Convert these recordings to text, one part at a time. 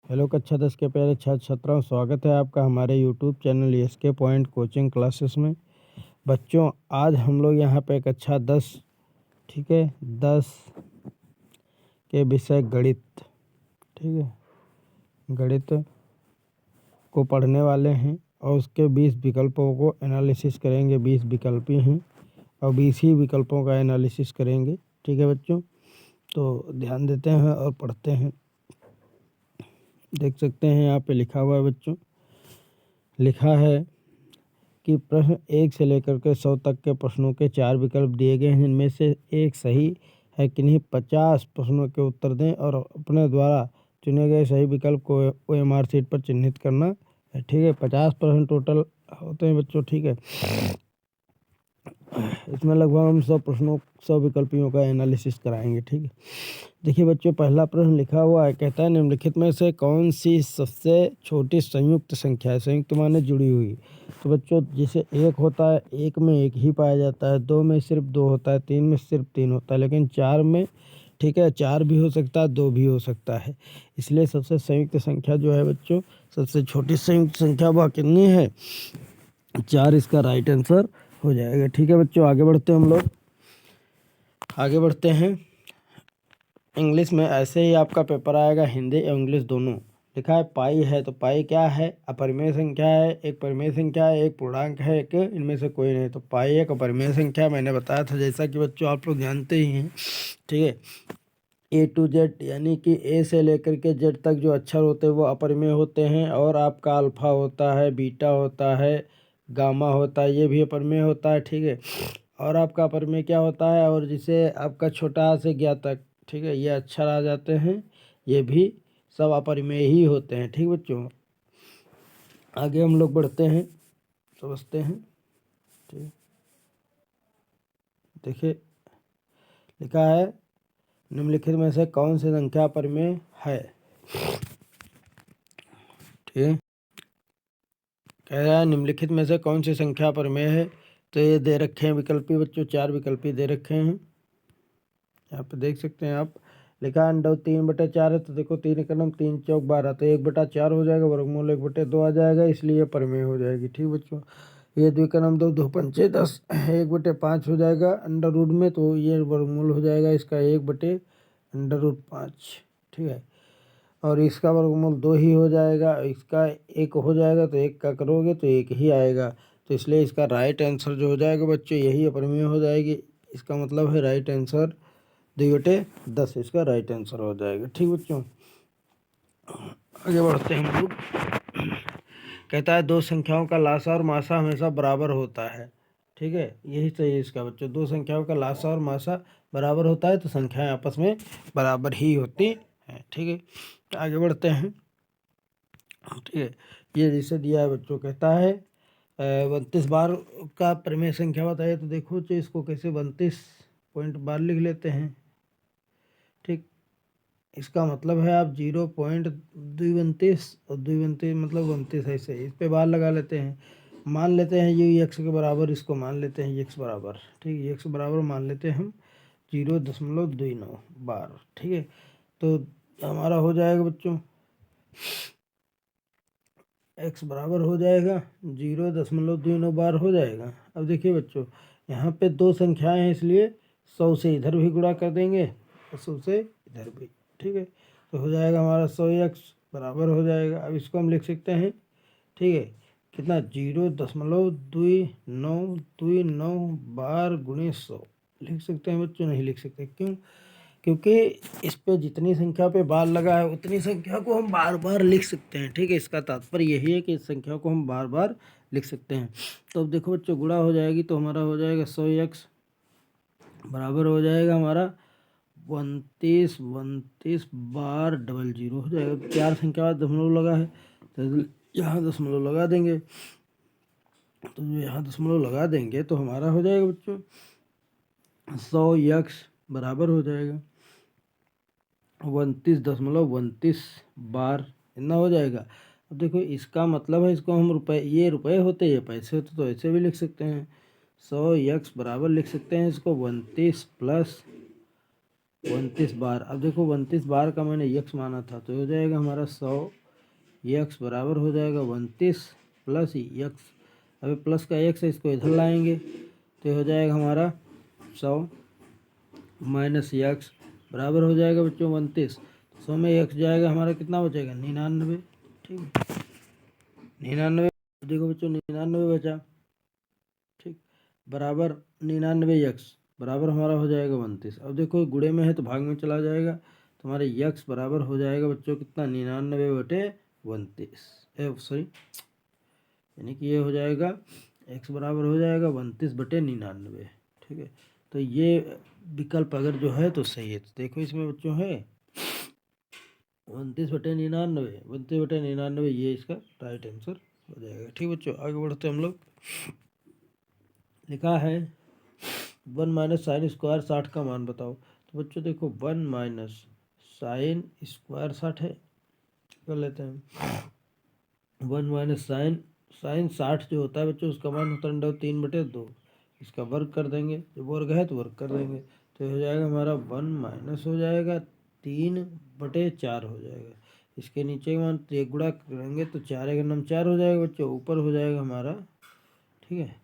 Hello कक्षा 10 के प्यारे छात्र छात्राओं, स्वागत है आपका हमारे YouTube channel SK Point Coaching Classes में। बच्चों, आज हम लोग यहाँ पे कक्षा 10 ठीक है 10 के विषय गणित, ठीक है, गणित को पढ़ने वाले हैं और उसके 20 विकल्पों को एनालिसिस करेंगे। 20 विकल्प हैं और 20 ही विकल्पों का एनालिसिस करेंगे। ठीक है बच्चों, तो ध्यान देते हैं और पढ़ते हैं। देख सकते हैं यहाँ पे लिखा हुआ है बच्चों, लिखा है कि प्रश्न 1 से लेकर के 100 तक के प्रश्नों के 4 विकल्प दिए गए हैं, जिनमें से एक सही है। किन्हीं 50 प्रश्नों के उत्तर दें और अपने द्वारा चुने गए सही विकल्प को ओएमआर शीट पर चिन्हित करना है। ठीक है, 50 प्रश्न टोटल होते हैं बच्चों। ठीक है, इसमें लगभग हम 100 प्रश्नों 100 विकल्पियों का एनालिसिस कराएंगे। ठीक है, देखिए बच्चों, पहला प्रश्न लिखा हुआ है, कहता है निम्नलिखित में से कौन सी सबसे छोटी संयुक्त संख्या है। संयुक्त माने जुड़ी हुई। तो बच्चों, जैसे 1 होता है, 1 में 1 ही पाया जाता है, 2 में सिर्फ 2 होता है, 3 में सिर्फ 3 होता है, लेकिन 4 में, ठीक है, 4 भी हो सकता है, 2 भी हो सकता है। इसलिए सबसे संयुक्त संख्या जो है बच्चों, सबसे छोटी संयुक्त संख्या वह कितनी है, 4 इसका राइट आंसर हो जाएगा। ठीक है बच्चों, आगे बढ़ते हैं हम लोग, आगे बढ़ते हैं। इंग्लिश में ऐसे ही आपका पेपर आएगा, हिंदी और इंग्लिश दोनों। लिखा है पाई है, तो पाई क्या है, अपरिमेय संख्या है, एक परिमेय संख्या है, एक पूर्णांक है, एक इनमें से कोई नहीं। तो पाई एक अपरिमेय संख्या मैंने बताया था, जैसा कि बच्चों आप लोग जानते ही हैं। ठीक है, ए टू जेड यानी कि ए से लेकर के जेड तक जो अक्षर होते हैं वो अपरिमेय होते हैं, और आपका अल्फा होता है, बीटा होता है, गामा होता है, ये भी अपरिमेय होता है। ठीक है, और आपका अपरिमेय क्या होता है, और जिसे आपका छोटा से ज्ञ तक, ठीक है, ये अक्षर आ जाते हैं, ये भी सब अपरिमेय ही होते हैं। ठीक बच्चों, आगे हम लोग बढ़ते हैं, समझते हैं। ठीक, देखिए लिखा है निम्नलिखित में से कौन सी संख्या अपरिमेय है। ठीक, कह रहा है निम्नलिखित में से कौन सी संख्या अपरिमेय है। तो ये दे रखे हैं विकल्पी बच्चों, 4 विकल्पी दे रखे हैं, यहाँ पे देख सकते हैं आप। लिखा है अंडा 3/4 है, तो देखो 3 एकम 3 चौक 12, तो 1/4 हो जाएगा, वर्गमूल 1/2 आ जाएगा, इसलिए परिमेय हो जाएगी। ठीक बच्चों, ये 2 एकम 2 2 पंचे 10, 1/5 हो जाएगा अंडर रूट में, तो ये वर्गमूल हो जाएगा इसका 1/√5। ठीक है, और इसका वर्गमूल 2 ही हो जाएगा, इसका 1 हो जाएगा, तो 1 का करोगे तो 1 ही आएगा। तो इसलिए इसका राइट आंसर जो हो जाएगा बच्चों, यही अपरिमेय हो जाएगी। इसका मतलब है राइट आंसर 2/10 इसका राइट आंसर हो जाएगा। ठीक बच्चों, आगे बढ़ते हैं हम लोग। कहता है दो संख्याओं का लासा और मासा हमेशा बराबर होता है। ठीक है, यही सही है इसका बच्चों, दो संख्याओं का लासा और मासा बराबर होता है, तो संख्याएं आपस में बराबर ही होती हैं। ठीक है, आगे बढ़ते हैं। ठीक है, ये जैसे दिया है बच्चों, कहता है 32 बार का परिमेय संख्या बताइए। तो देखो जो इसको कैसे 32 पॉइंट बार लिख लेते हैं। ठीक, इसका मतलब है आप 0.232 और 232 मतलब 32, ऐसे इस पे बार लगा लेते हैं। मान लेते हैं ये एक्स के बराबर, इसको मान लेते हैं एक्स बराबर। ठीक है, एक्स बराबर मान लेते हैं हम 0.29 बार। ठीक है, तो हमारा हो जाएगा बच्चों, एक्स बराबर हो जाएगा 0.29 बार हो जाएगा। अब देखिए बच्चों, यहाँ पे दो संख्याएं हैं, इसलिए 100 से इधर भी गुणा कर देंगे और 100 से इधर भी। ठीक है, तो हो जाएगा हमारा 100x बराबर हो जाएगा। अब इसको हम लिख सकते हैं, ठीक है, कितना 0.2929 बार गुणे 100 लिख सकते हैं बच्चों। नहीं लिख सकते, क्यों, क्योंकि इस पे जितनी संख्या पे बार लगा है उतनी संख्या को हम बार बार लिख सकते हैं। ठीक है, इसका तात्पर्य यही है कि इस संख्या को हम बार बार लिख सकते हैं। तो अब देखो बच्चों, गुणा हो जाएगी तो हमारा हो जाएगा 100x बराबर हो जाएगा हमारा 32 बार 00 हो जाएगा। 4 संख्या बाद दशमलव लगा है, तो यहाँ दशमलव लगा देंगे। तो यहाँ दशमलव लगा देंगे तो हमारा हो जाएगा बच्चों 100x बराबर हो जाएगा 29.29 बार, इतना हो जाएगा। अब देखो इसका मतलब है, इसको हम रुपए, ये रुपए होते, ये पैसे होते, तो ऐसे भी लिख सकते हैं। 100x बराबर लिख सकते हैं इसको 29 प्लस 29 बार। अब देखो 29 बार का मैंने यक्स माना था, तो हो जाएगा हमारा 100 यक्स बराबर हो जाएगा 29 प्लस यक्स। अभी प्लस का एक्स है, इसको इधर लाएंगे तो हो जाएगा हमारा 100 माइनस यक्स बराबर हो जाएगा बच्चों 29। 100 में यक्स जाएगा, हमारा कितना बचेगा 99। ठीक है, 99। देखो बच्चों 99 बचा, ठीक, बराबर 99 यक्स बराबर हमारा हो जाएगा 29। अब देखो गुणे में है तो भाग में चला जाएगा, तो हमारे यक्स बराबर हो जाएगा बच्चों कितना 99/32, सॉरी, यानी कि ये हो जाएगा एक्स बराबर हो जाएगा 29/99। ठीक है, तो ये विकल्प अगर जो है तो सही है। तो देखो इसमें बच्चों है 29/99, 29/99, ये इसका राइट आंसर हो जाएगा। ठीक बच्चों, आगे बढ़ते हम लोग। लिखा है 1 माइनस साइन स्क्वायर 60 का मान बताओ। तो बच्चों देखो 1 माइनस साइन स्क्वायर 60 है, कर लेते हैं। 1 माइनस साइन साइन 60 जो होता है बच्चों, उसका मान होता है 3/2। इसका वर्ग कर देंगे, जब वर्ग है तो वर्ग कर देंगे, तो हो जाएगा हमारा 1 माइनस हो जाएगा 3/4 हो जाएगा। इसके नीचे का मान एक गुणा करेंगे तो 4 का नाम 4 हो जाएगा बच्चों, ऊपर हो जाएगा हमारा, ठीक है,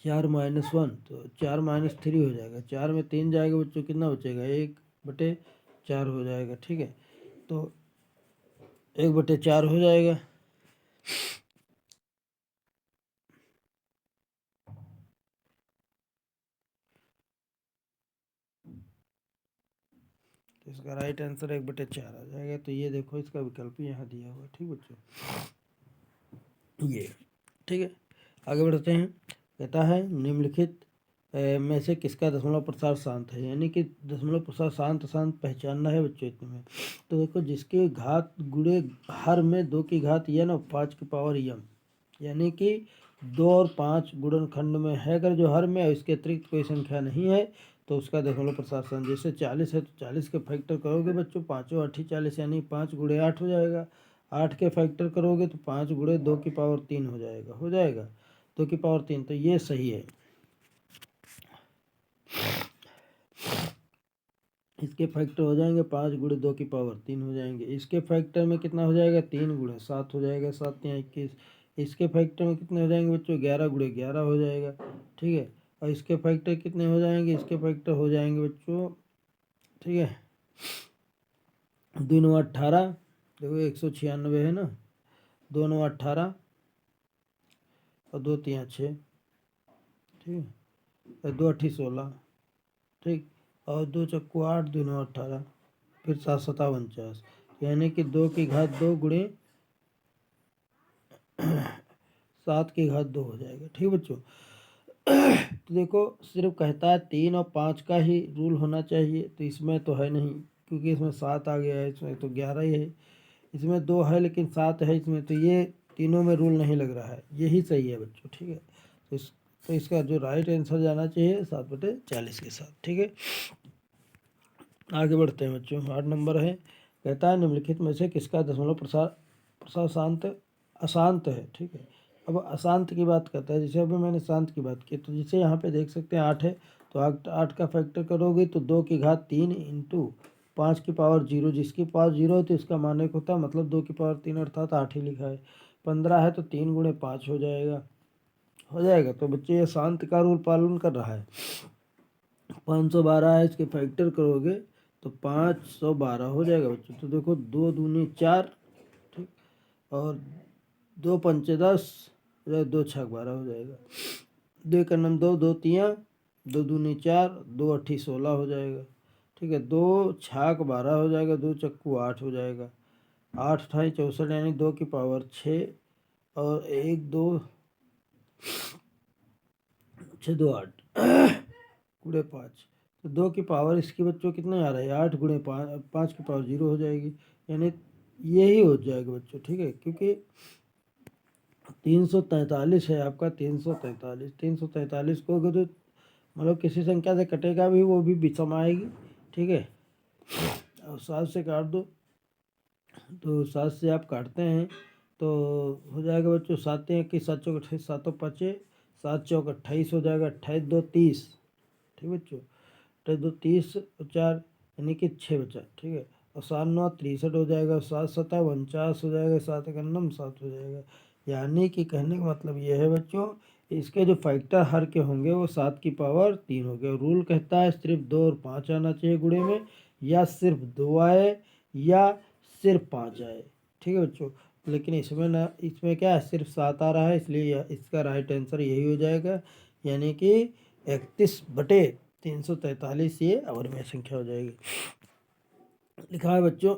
4 माइनस 1, तो 4 माइनस 3 हो जाएगा। 4 में 3 जाएगा बच्चों, कितना बचेगा 1/4 हो जाएगा। ठीक है, तो 1/4 हो जाएगा। तो इसका राइट आंसर 1/4 आ जाएगा। तो ये देखो इसका विकल्प यहाँ दिया हुआ है। ठीक बच्चों, ये ठीक है, आगे बढ़ते हैं। कहता है निम्नलिखित में से किसका दशमलव प्रसार शांत है, यानी कि दशमलव प्रसार शांत अशांत पहचानना है बच्चों इतने में। तो देखो जिसके घात गुणे हर में 2 की घात n और 5 की पावर m, यानी कि 2 और 5 गुणनखंड में है, अगर जो हर में इसके अतिरिक्त कोई संख्या नहीं है तो उसका दशमलव प्रसार शांत। जैसे 40 है तो 40 के फैक्टर करोगे बच्चों, 5 8 40, यानी 5 गुणे 8 हो जाएगा। 8 के फैक्टर करोगे तो 5 गुणे 2 की पावर 3 हो जाएगा, 2 की पावर 3, तो ये सही है। इसके फैक्टर हो जाएंगे 5 गुणे 2 की पावर 3 हो जाएंगे। इसके फैक्टर में कितना हो जाएगा 3 गुणे 7 हो जाएगा, 7 या 21। इसके फैक्टर में कितने हो जाएंगे बच्चों 11 गुणे 11 हो जाएगा। ठीक है, और इसके फैक्टर कितने हो जाएंगे, इसके फैक्टर हो जाएंगे बच्चों, ठीक है, 2 9 18, देखो 196 है ना, 2 9 18 और 2 3 6, ठीक है, और 2 8 16, ठीक, और 2 चक्कू 8, 2 9 18, फिर 7 7 49, यानी कि 2 की घात 2 गुणे 7 की घात 2 हो जाएगा। ठीक बच्चों, तो देखो सिर्फ कहता है 3 और 5 का ही रूल होना चाहिए, तो इसमें तो है नहीं, क्योंकि इसमें 7 आ गया है, इसमें तो 11 ही है। इसमें 2 है लेकिन 7 है इसमें, तो ये तीनों में रूल नहीं लग रहा है, यही सही है बच्चों। ठीक है, तो इसका जो राइट आंसर जाना चाहिए 7/40 के साथ। ठीक है, आगे बढ़ते हैं बच्चों। 8 नंबर है, कहता है निम्नलिखित में से किसका दशमलव प्रसार प्रसार शांत अशांत है। ठीक है, अब अशांत की बात करता है, जैसे अभी मैंने शांत की बात की, तो जैसे यहाँ पे देख सकते हैं 8 है, तो 8 का फैक्टर करोगे तो 2 की घात 3 इंटू 5 की पावर 0, जिसकी पावर 0 है तो इसका मान एक होता है, मतलब 2 की पावर 3 अर्थात 8 ही लिखा है। 15 है तो 3 गुणे 5 हो जाएगा। तो बच्चे ये शांत का रूल पालन कर रहा है। 512 है, इसके फैक्टर करोगे तो 512 हो जाएगा बच्चों। तो देखो 2 दूनी 4, ठीक, और 2 पंचे 10, 2 छक 12 हो जाएगा। 2 का नाम 2, 2 तियाँ, 2 दूनी 4, 2 अट्ठी 16 हो जाएगा। ठीक है, 2 छाक 12 हो जाएगा, 2 चक्कू 8 हो जाएगा, 8 अठाई 64, यानी 2 की पावर 6, और 1 2 6 2 8 गुणे 5, तो 2 की पावर इसकी बच्चों कितना आ रहा है 8 गुणे 5 की पावर 0 हो जाएगी, यानी यही हो जाएगा बच्चों। ठीक है, क्योंकि 343 है आपका, 343 को अगर तो मतलब किसी संख्या से कटेगा भी, वो भी विषम आएगी। ठीक है, और 7 से काट दो, तो 7 से आप काटते हैं तो हो जाएगा बच्चों 7 21, 7 चौक 28, 7 5 7 चौक 28 हो जाएगा, 28 2 30। ठीक बच्चों, तो 2 30 और 4 यानी कि 6 बचा, ठीक है। और 7 9 63 हो जाएगा, 7 7 49 हो जाएगा, 7 1 9 7 हो जाएगा। यानी कि कहने का मतलब ये है बच्चों, इसके जो फैक्टर हर के होंगे वो 7 की पावर 3 हो गए। रूल कहता है सिर्फ 2 और 5 आना चाहिए गुणे में, या सिर्फ 2 आए या सिर्फ 5 आए, ठीक है बच्चों। लेकिन इसमें ना, इसमें क्या है, सिर्फ 7 आ रहा है, इसलिए इसका राइट आंसर यही हो जाएगा, यानी कि 31/343 ये अवर्गीय संख्या हो जाएगी। लिखा है बच्चों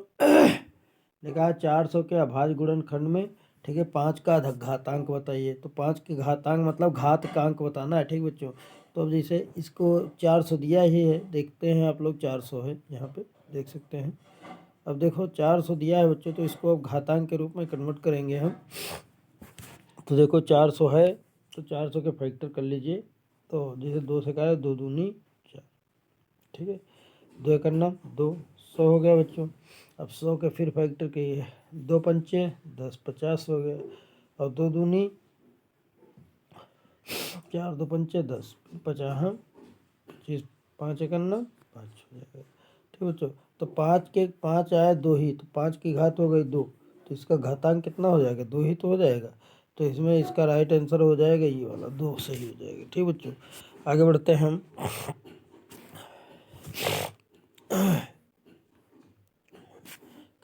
लिखा है 400 के अभाज्य गुणनखंड में, ठीक है, 5 का घातांक बताइए। तो 5 के घातांक मतलब घात का अंक बताना है, ठीक बच्चों। तो अब जैसे इसको 400 दिया ही है, देखते हैं आप लोग, 400 है यहाँ पे देख सकते हैं। अब देखो 400 दिया है बच्चों, तो इसको अब घातांक के रूप में कन्वर्ट करेंगे हम। तो देखो 400 है, तो 400 के फैक्टर कर लीजिए। तो जैसे 2 से कहा है, 2 दूनी 4, ठीक है। 2 एक 9 2, 100 हो गया बच्चों। अब 100 के फिर फैक्टर किए, 2 पंचे 10, 50 हो गया। और 2 दूनी 4, 2 पंचे 10, 50, हाँ 25, 5 एक 9 5 हो जाएगा, ठीक बच्चों। तो 5 के 5 आया 2 ही, तो 5 की घात हो गई 2, तो इसका घातांक कितना हो जाएगा, 2 ही तो हो जाएगा। तो इसमें इसका राइट आंसर हो जाएगा ये वाला 2, सही हो जाएगा, ठीक बच्चों। आगे बढ़ते हैं हम।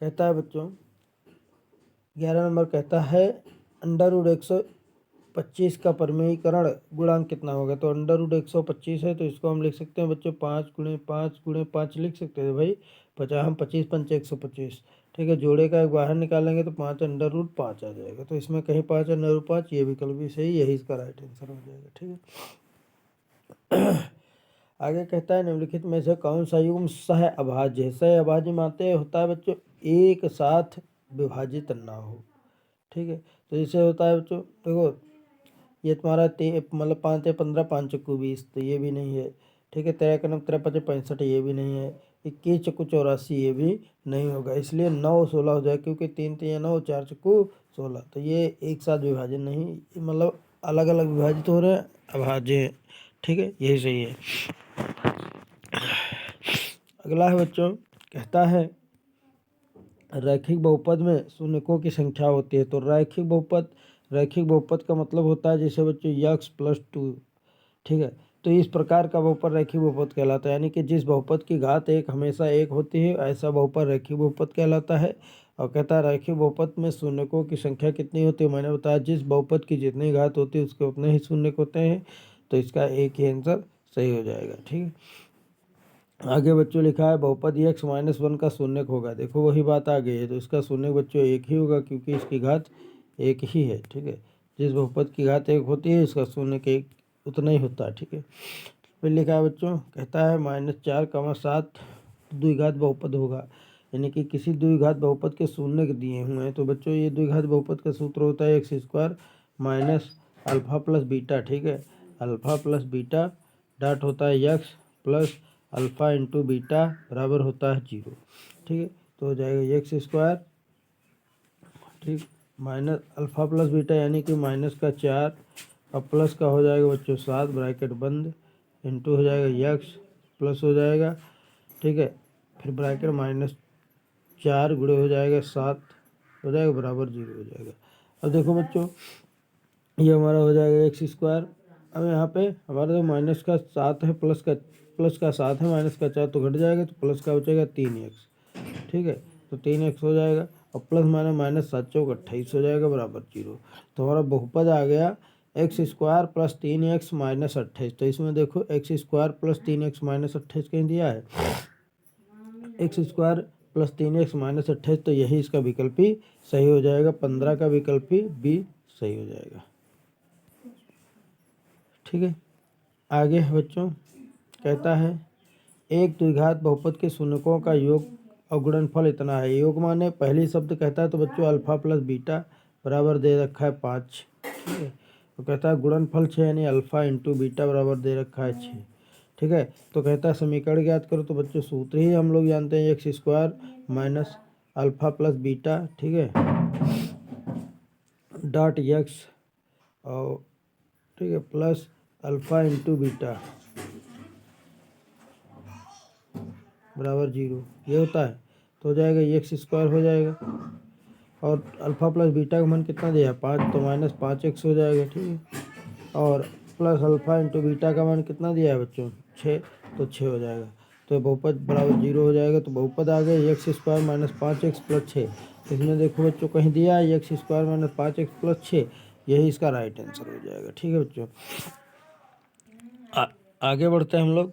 कहता है बच्चों 11 नंबर, कहता है √125 का परिमेयीकरण गुणांक कितना होगा। तो √125 है, तो इसको हम लिख सकते हैं बच्चों 5 × 5 × 5 लिख सकते हैं भाई, 50 हम 25 पंचे 125, ठीक है। जोड़े का एक बाहर निकालेंगे तो 5 √5 आ जाएगा। तो इसमें कहीं 5 √5, ये विकल्प भी सही, यही इसका राइट आंसर हो जाएगा, ठीक है। आगे कहता है निम्नलिखित में से कौन सा युग्म सह अभाज्य है। सह अभाज्य मानते होता है बच्चों एक साथ विभाजित ना हो, ठीक है। तो जैसे होता है बच्चों, देखो ये तुम्हारा मतलब 5 × 15 5 × 20, तो ये भी नहीं है, ठीक है। 13 × 9 13 × 5 65, ये भी नहीं है। 21 × 84, ये भी नहीं होगा, इसलिए 9 16 हो जाए, क्योंकि 3 3 9 4 4 16, तो ये एक साथ विभाजन नहीं, मतलब अलग अलग विभाजित हो रहे हैं, अभाज्य है, ठीक है, यही सही है। अगला है बच्चों, कहता है रैखिक बहुपद में शून्यकों की संख्या होती है। तो रैखिक बहुपद का मतलब होता है जैसे बच्चों x+2, ठीक है। तो इस प्रकार का बहुपद रैखिक बहुपद कहलाता है, यानी कि जिस बहुपद की घात 1 हमेशा 1 होती है, ऐसा बहुपद रैखिक बहुपद कहलाता है। और कहता है रैखिक बहुपद में शून्यकों की संख्या कितनी होती है। मैंने बताया जिस बहुपद की जितनी घात होती है उसके उतने ही शून्यक होते हैं, तो इसका एक ही आंसर सही हो जाएगा, ठीक है। आगे बच्चों लिखा है बहुपद x-1 का शून्यक होगा। देखो वही बात आ गई है, तो इसका शून्यक बच्चों एक ही होगा, क्योंकि इसकी घात एक ही है, ठीक है। जिस बहुपद की घात 1 होती है इसका शून्यक एक उतना ही होता है, ठीक है। फिर लिखा है बच्चों, कहता है -4, 7 द्विघात बहुपद होगा, यानी कि किसी द्विघात बहुपद के शून्यक दिए हुए हैं। तो बच्चों ये द्विघात बहुपद का सूत्र होता है x² -अल्फा प्लस बीटा, ठीक है। अल्फा प्लस बीटा डॉट होता है x plus alpha into beta बराबर होता है 0, ठीक है। तो हो जाएगा x², ठीक, माइनस अल्फ़ा प्लस बीटा यानी कि -4 और प्लस का हो जाएगा बच्चों 7 ब्रैकेट बंद, इंटू हो जाएगा x प्लस हो जाएगा, ठीक है। फिर ब्रैकेट -4 गुणे हो जाएगा 7 हो जाएगा बराबर 0 हो जाएगा। अब देखो बच्चों ये हमारा हो जाएगा x²। अब यहाँ पे हमारा तो माइनस का 7 है, प्लस का 7 है, माइनस का 4 तो घट जाएगा, तो प्लस का बचेगा 3x, ठीक है। तो 3x हो जाएगा, और प्लस -7 × 4 = 28 हो जाएगा बराबर 0। तो हमारा बहुपद आ गया x² + 3x - 28। तो इसमें देखो x² + 3x - 28 कहीं दिया है, x² + 3x - 28, तो यही इसका विकल्प ही सही हो जाएगा। 15 का विकल्प ही बी सही हो जाएगा, ठीक है। आगे है बच्चों, कहता है एक द्विघात बहुपद के शून्यकों का योग और गुणनफल इतना है। योग माने पहली शब्द कहता है तो बच्चों अल्फा प्लस बीटा बराबर दे रखा है 5, ठीक है। तो कहता है गुणनफल 6 यानी अल्फा इंटू बीटा बराबर दे रखा है 6, ठीक है। तो कहता है समीकरण ज्ञात करो। तो बच्चों सूत्र ही हम लोग जानते हैं x² - अल्फा प्लस बीटा, ठीक है, डॉट x, और ठीक है, प्लस अल्फ़ा इंटू बीटा, बराबर 0 ये होता है, तो हो जाएगा एक्स स्क्वायर हो जाएगा। और अल्फ़ा प्लस बीटा का मान कितना दिया है 5, तो माइनस 5x हो जाएगा, ठीक है। और प्लस अल्फ़ा इंटू बीटा का मान कितना दिया है बच्चों 6, तो 6 हो जाएगा। तो बहुपद बराबर 0 हो जाएगा, तो बहुपद आ गया x square minus 5x plus 6। इसमें देखो बच्चों कहीं दिया है x square minus 5x plus 6, यही इसका राइट आंसर हो जाएगा, ठीक है बच्चों। आगे बढ़ते हैं हम लोग।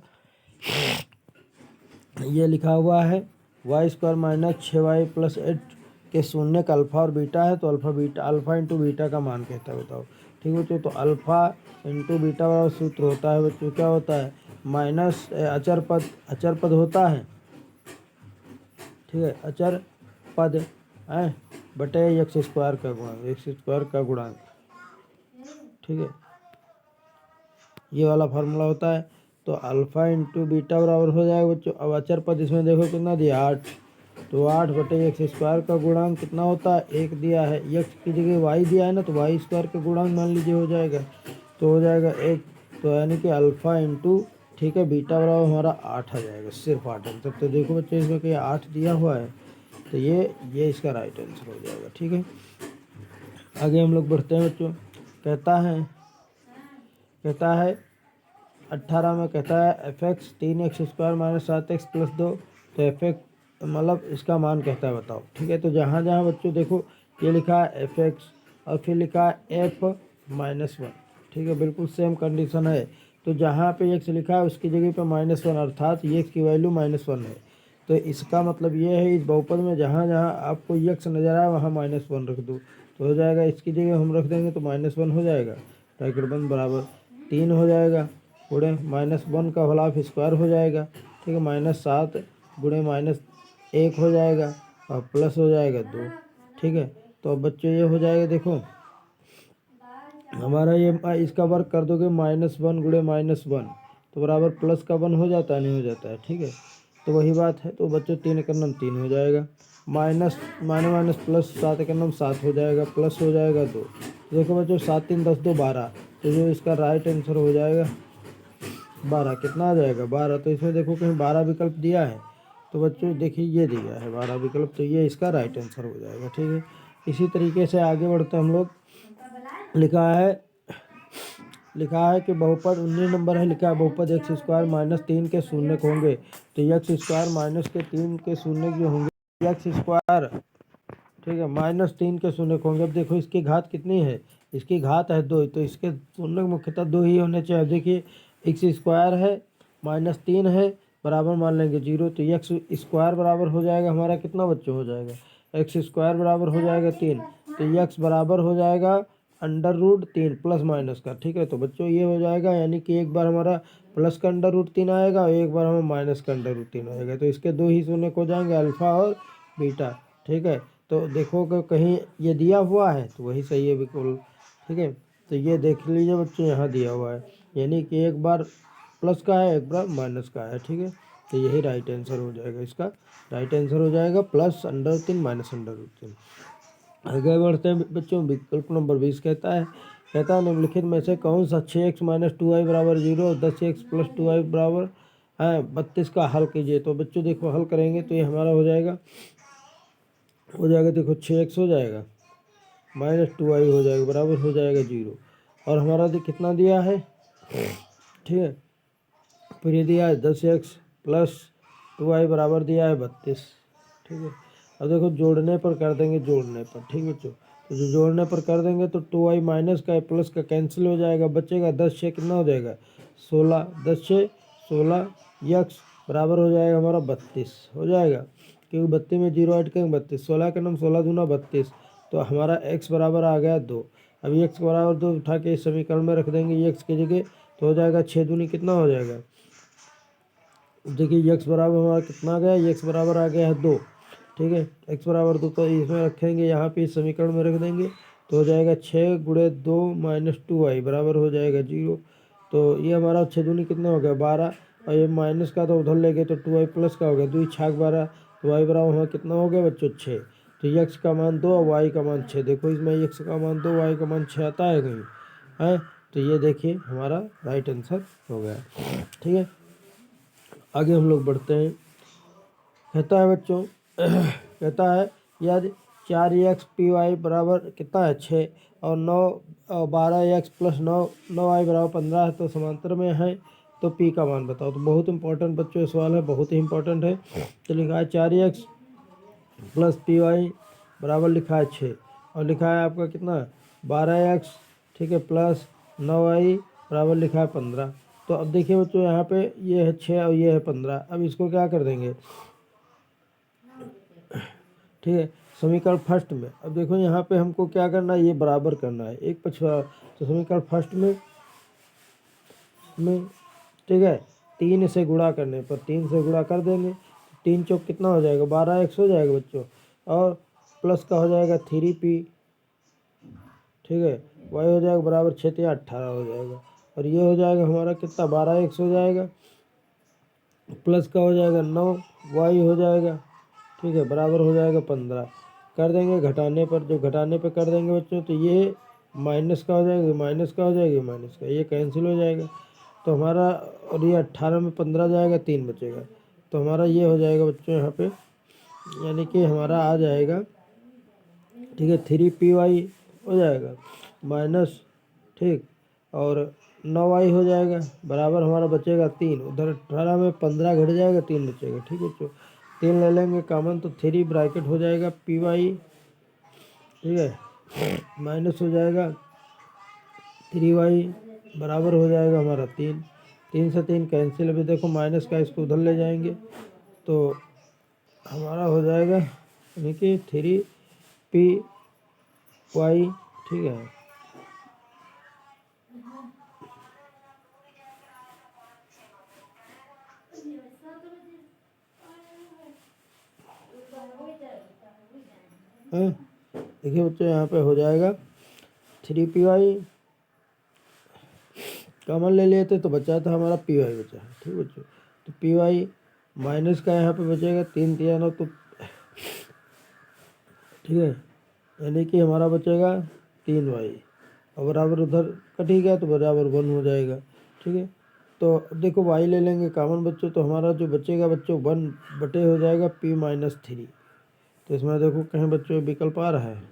ये लिखा हुआ है Y square minus 6y plus 8 के शून्य का अल्फ़ा और बीटा है, तो अल्फ़ा इंटू बीटा का मान कहता है, बताओ, ठीक है बच्चों। तो अल्फ़ा इंटू बीटा वाला सूत्र होता है बच्चों, क्या होता है माइनस अचर पद होता है, ठीक है, अचर पद है बटे एक्स स्क्वायर का गुणांक, एक्स स्क्वायर का गुणांक, ठीक है, ये वाला फार्मूला होता है। तो अल्फ़ा इंटू बीटा बराबर हो जाएगा बच्चों, अब अचर पद इसमें देखो कितना दिया 8, तो 8 बटे एक्स स्क्वायर का गुणांक कितना होता है 1 दिया है, एक्स की जगह वाई दिया है ना, तो वाई स्क्वायर का गुणांक मान लीजिए हो जाएगा, तो हो जाएगा 1, तो यानी कि अल्फ़ा इंटू, ठीक है, बीटा बराबर हमारा 8 आ जाएगा, सिर्फ 8 आंसर। तो देखो बच्चों इसमें कहीं 8 दिया हुआ है, तो ये इसका राइट आंसर हो जाएगा, ठीक है। आगे हम लोग बढ़ते हैं बच्चों। कहता है 18 में कहता है F x 3x square minus 7x plus 2, तो एफ एक्स मतलब इसका मान कहता है, बताओ, ठीक है। तो जहाँ जहाँ बच्चों देखो ये लिखा है एफ एक्स और फिर लिखा है एफ माइनस 1, ठीक है, बिल्कुल सेम कंडीशन है। तो जहाँ पे एक्स लिखा है उसकी जगह पे -1, अर्थात एक्स की वैल्यू -1 है। तो इसका मतलब ये है इस बहुपद में जहाँ जहाँ आपको एक्स नज़र आए वहाँ -1 रख दो, तो हो जाएगा, इसकी जगह हम रख देंगे तो -1 हो जाएगा, ब्रैकेट बंद, बराबर 3 हो जाएगा, गुणे -1 का होल हाफ स्क्वायर हो जाएगा, ठीक है, -7 गुणे -1 हो जाएगा और प्लस हो जाएगा 2, ठीक है। तो अब बच्चों ये हो जाएगा, देखो हमारा ये इसका वर्ग कर दोगे -1 गुणे -1, तो बराबर प्लस का 1 हो जाता है, नहीं हो जाता है, ठीक है। तो वही बात है, तो बच्चों 3 का नम 3 हो जाएगा, माइनस प्लस 7 का नम 7 हो जाएगा, प्लस हो जाएगा 2। देखो बच्चों 7 3 10 2 12, तो जो इसका राइट आंसर हो जाएगा 12, कितना आ जाएगा 12। तो इसमें देखो कहीं 12 विकल्प दिया है, तो बच्चों देखिए ये दिया है 12 विकल्प, तो ये इसका राइट आंसर हो जाएगा, ठीक है। इसी तरीके से आगे बढ़ते हम लोग। लिखा है कि बहुपद 19 नंबर है, लिखा है बहुपद एक्स स्क्वायर माइनस 3 के शून्य होंगे, तो एक्स स्क्वायर माइनस के 3 के शून्य जो होंगे एक्स स्क्वायर, ठीक है, -3 के शून्य होंगे। अब देखो इसकी घात कितनी है, इसकी घात है 2, तो इसके शून्य मुख्यतः 2 ही होने चाहिए। देखिए एक्स स्क्वायर है -3 है, बराबर मान लेंगे 0, तो एक्स स्क्वायर बराबर हो जाएगा हमारा कितना बच्चों हो जाएगा, एक्स स्क्वायर बराबर हो जाएगा 3, तो एक्स बराबर हो जाएगा √3 प्लस माइनस का, ठीक है। तो बच्चों ये हो जाएगा, यानी कि एक बार हमारा प्लस का √3 आएगा और एक बार हमें माइनस का √3 आएगा, तो इसके 2 ही शून्य हो जाएंगे, अल्फ़ा और बीटा, ठीक है। तो देखो कि कहीं ये दिया हुआ है तो वही सही है बिल्कुल, ठीक है। तो ये देख लीजिए बच्चों यहाँ दिया हुआ है, यानी कि एक बार प्लस का है एक बार माइनस का है, ठीक है। तो यही राइट आंसर हो जाएगा, इसका राइट आंसर हो जाएगा +√3 -√3। आगे बढ़ते हैं बच्चों। विकल्प नंबर 20 कहता है निम्नलिखित में से कौन सा 6x - 2y बराबर 0 और 10x + 2y बराबर है 32 का हल कीजिए। तो बच्चों देखो हल करेंगे तो ये हमारा हो जाएगा देखो 6x हो जाएगा -2y हो जाएगा, बराबर हो जाएगा 0, और हमारा कितना दिया है, ठीक है, फिर ये दिया है 10x + 2y बराबर दिया है 32, ठीक है। अब देखो जोड़ने पर कर देंगे, जोड़ने पर, ठीक है बच्चों, तो जो जोड़ने पर कर देंगे तो 2y माइनस का प्लस का कैंसिल हो जाएगा, बचेगा 10 6 कितना हो जाएगा 16, 10 6 16, x बराबर हो जाएगा हमारा 32 हो जाएगा, क्योंकि 32 में 0 ऐड करेंगे 32, 16 के नाम 16 दूना 32, तो हमारा x बराबर आ गया 2। अभी x बराबर 2 उठा के इस समीकरण में रख देंगे x की जगह, तो हो जाएगा 6 दूनी कितना हो जाएगा, देखिए x बराबर हमारा कितना आ गया, x बराबर आ गया है 2, ठीक है, x बराबर 2, तो इसमें रखेंगे यहाँ पे इस समीकरण में रख देंगे, तो हो जाएगा 6 × 2 - 2y बराबर हो जाएगा 0। तो ये हमारा 6 दूनी कितना हो गया 12, और ये माइनस का तो उधर ले गए तो 2y प्लस का हो गया 2 छाक 12, तो y बराबर हमारा कितना हो गया बच्चों 6। तो x का मान 2 और y का मान 6, देखो इसमें x का मान 2 y का मान 6 आता है कहीं है, तो ये देखिए हमारा राइट आंसर हो गया, ठीक है। आगे हम लोग बढ़ते हैं। कहता है बच्चों कहता है यदि 4x py बराबर कितना है 6 और 9 और 12x प्लस 9y बराबर 15 है तो समांतर में है, तो p का मान बताओ। तो बहुत इंपॉर्टेंट बच्चों ये सवाल है, बहुत ही इंपॉर्टेंट है। तो लिखा है 4x प्लस py बराबर लिखा है 6 और लिखा है आपका कितना 12x, ठीक है, प्लस 9y बराबर लिखा है 15। तो अब देखिए बच्चों यहाँ पे ये है 6 और ये है 15। अब इसको क्या कर देंगे, ठीक है, समीकरण फर्स्ट में। अब देखो यहाँ पे हमको क्या करना है, ये बराबर करना है एक पछवाड़ा। तो समीकरण फर्स्ट में ठीक है 3 से गुणा करने पर 3 से गुणा कर देंगे, 3 चौक कितना हो जाएगा 12x हो जाएगा बच्चों, और प्लस का हो जाएगा 3p, ठीक है, y हो जाएगा बराबर 6 या 18 हो जाएगा, और ये हो जाएगा हमारा कितना 12x हो जाएगा, प्लस का हो जाएगा 9y हो जाएगा, ठीक है, बराबर हो जाएगा 15। कर देंगे घटाने पर, जो घटाने पर कर देंगे बच्चों तो ये माइनस का हो जाएगा, माइनस का हो जाएगा, माइनस का, ये कैंसिल हो जाएगा। तो हमारा, और ये 18 में 15 जाएगा 3 बचेगा, तो हमारा ये हो जाएगा बच्चों यहाँ पे, यानी कि हमारा आ जाएगा, ठीक है, 3py हो जाएगा माइनस, ठीक, और 9y हो जाएगा बराबर हमारा बचेगा 3। उधर 18 में 15 घट जाएगा 3 बचेगा, ठीक है बच्चों, 3 ले लेंगे कॉमन तो 3 ब्रैकेट हो जाएगा py, ठीक है, माइनस हो जाएगा 3y बराबर हो जाएगा हमारा 3। 3 से 3 कैंसिल, अभी देखो माइनस का इसको उधर ले जाएंगे तो हमारा हो जाएगा यानी कि 3py, ठीक है, देखिए बच्चों यहाँ पे हो जाएगा 3py, कॉमन ले लिए थे तो बचा था हमारा py बचा है, ठीक बच्चों। तो py माइनस का यहाँ पे बचेगा 3 3 9 तो, ठीक है, यानी कि हमारा बचेगा 3y, और बराबर उधर कट ही गया तो बराबर 1 हो जाएगा, ठीक है। तो देखो y ले लेंगे कॉमन बच्चों, तो हमारा जो बचेगा बच्चों 1 बटे हो जाएगा p-3। तो इसमें देखो कहीं बच्चों विकल्प आ रहा है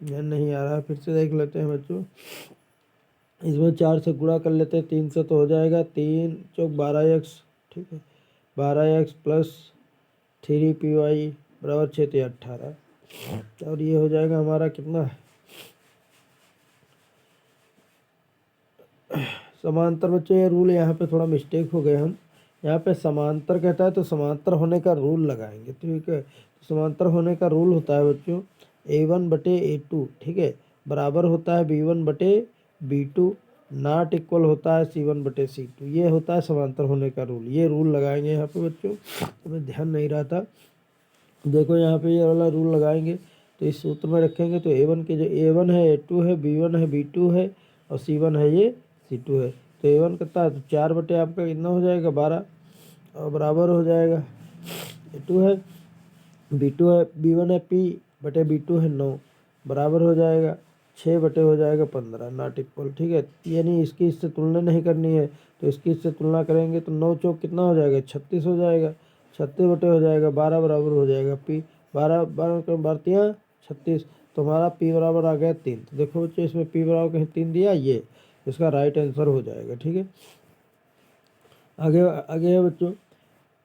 या नहीं आ रहा है, फिर से देख लेते हैं बच्चों। इसमें 4 से गुणा कर लेते हैं 3 से, तो हो जाएगा 3 चौक 12x, ठीक है, 12x प्लस 3py बराबर 6 या 18, और ये हो जाएगा हमारा कितना समांतर। बच्चों ये रूल यहाँ पे थोड़ा मिस्टेक हो गए, हम यहाँ पे समांतर कहता है तो समांतर होने का रूल लगाएंगे, ठीक है। तो समांतर होने का रूल होता है बच्चों a1 बटे a2, ठीक है, बराबर होता है b1 बटे b2, नॉट इक्वल होता है c1 बटे c2। ये होता है समांतर होने का रूल, ये रूल लगाएंगे यहाँ पे बच्चों, हमें ध्यान नहीं रहा था। देखो यहाँ पे ये वाला रूल लगाएंगे तो इस सूत्र में रखेंगे तो a1 के जो a1 है a2 है, b1 है b2 है, और c1 है ये c2 है। तो a1 कितना है तो 4 बटे आपका कितना हो जाएगा 12, और बराबर हो जाएगा a2 है, b2 है, b1 है p बटे b2 है 9, बराबर हो जाएगा 6 बटे हो जाएगा 15, नॉट इक्वल, ठीक है। यानी इसकी इससे तुलना नहीं करनी है, तो इसकी इससे तुलना करेंगे तो 9 चौक कितना हो जाएगा 36 हो जाएगा, 36 बटे हो जाएगा 12 बराबर हो जाएगा p, 12 12 बारतियाँ 36, तो हमारा p बराबर आ गया 3। तो देखो बच्चों इसमें p बराबर कहीं 3 दिया, ये इसका राइट आंसर हो जाएगा, ठीक है। आगे आगे है बच्चों,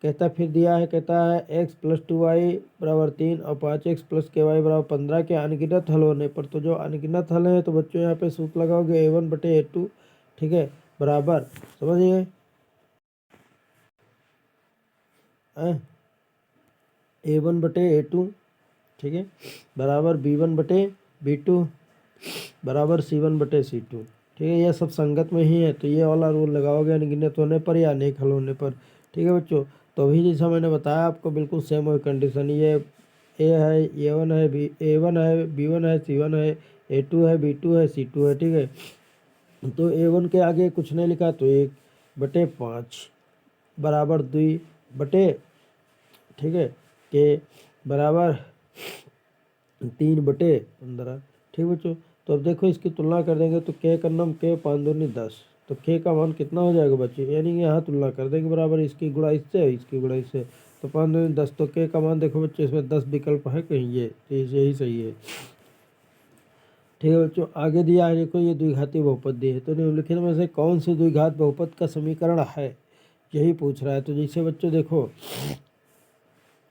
कहता फिर दिया है, कहता है x प्लस 2y बराबर 3 और 5x प्लस ky बराबर 15 के अनगिनत हल होने पर। तो जो अनगिनत हल है तो बच्चों यहाँ पे सूत्र लगाओगे a1 बटे a2, ठीक है, बराबर, समझिए a1 बटे a2, ठीक है, बराबर b1 बटे b2 बराबर c1 बटे c2, ठीक है, यह सब संगत में ही है, तो ये वाला रूल लगाओगे अनगिनत होने पर या अनेक हल होने पर, ठीक है बच्चों। तो अभी जैसा मैंने बताया आपको बिल्कुल सेम वही कंडीशन, ये ए है, a1 है, a1 है, b1 है, c1 है, a2 है, b2 है, c2 है, ठीक है। तो a1 के आगे कुछ नहीं लिखा तो 1 बटे 5 बराबर 2 बटे, ठीक है, के बराबर 3 बटे 15, ठीक बच्चों। तो अब देखो इसकी तुलना कर देंगे तो k का नाम k 5 दूनी 10, तो k का मान कितना हो जाएगा बच्चे, यानी कि यहाँ तुलना कर देंगे बराबर इसकी गुणा इससे इसकी गुणा इससे, तो 5 दूनी 10, तो के का मान देखो बच्चों, इसमें 10 विकल्प है कहीं, ये तो यही सही है। ठीक है बच्चों, आगे दिया है देखो, ये द्विघाती बहुपद दिए है, तो निम्नलिखित में से कौन सी द्विघात बहुपद का समीकरण है, यही पूछ रहा है। तो जैसे बच्चों देखो,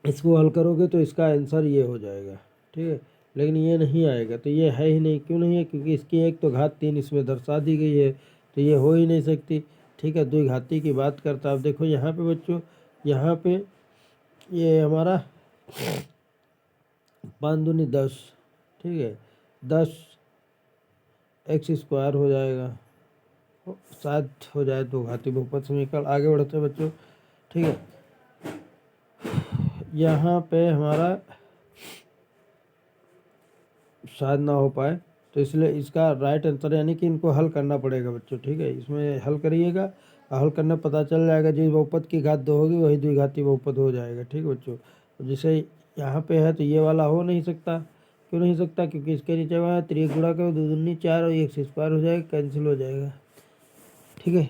इसको हल करोगे तो इसका आंसर ये हो जाएगा, ठीक है, लेकिन ये नहीं आएगा, तो ये है ही नहीं। क्यों नहीं है? क्योंकि इसकी एक तो घात 3 इसमें दर्शा दी गई है, तो ये हो ही नहीं सकती। ठीक है, द्विघाती की बात करता है। अब देखो यहाँ पे बच्चों, यहाँ पे ये हमारा 5 दूनी 10, ठीक है, 10 एक्स स्क्वायर हो जाएगा, शायद हो जाए द्विघाती बहुपद समीकरण। आगे बढ़ते हैं बच्चों, ठीक है, यहाँ पे हमारा शायद ना हो पाए, तो इसलिए इसका राइट आंसर, यानी कि इनको हल करना पड़ेगा बच्चों। ठीक है, इसमें हल करिएगा, हल करना पता चल जाएगा, जिस बहुपद की घात 2 होगी वही द्विघाती बहुपद हो जाएगा। ठीक है बच्चों, जैसे यहाँ पे है तो ये वाला हो नहीं सकता। क्यों नहीं सकता? क्योंकि इसके नीचे वहाँ 3 गुणा करो, 2 दूनी 4 और 1 स्क्वायर हो जाएगा, कैंसिल हो जाएगा। ठीक है।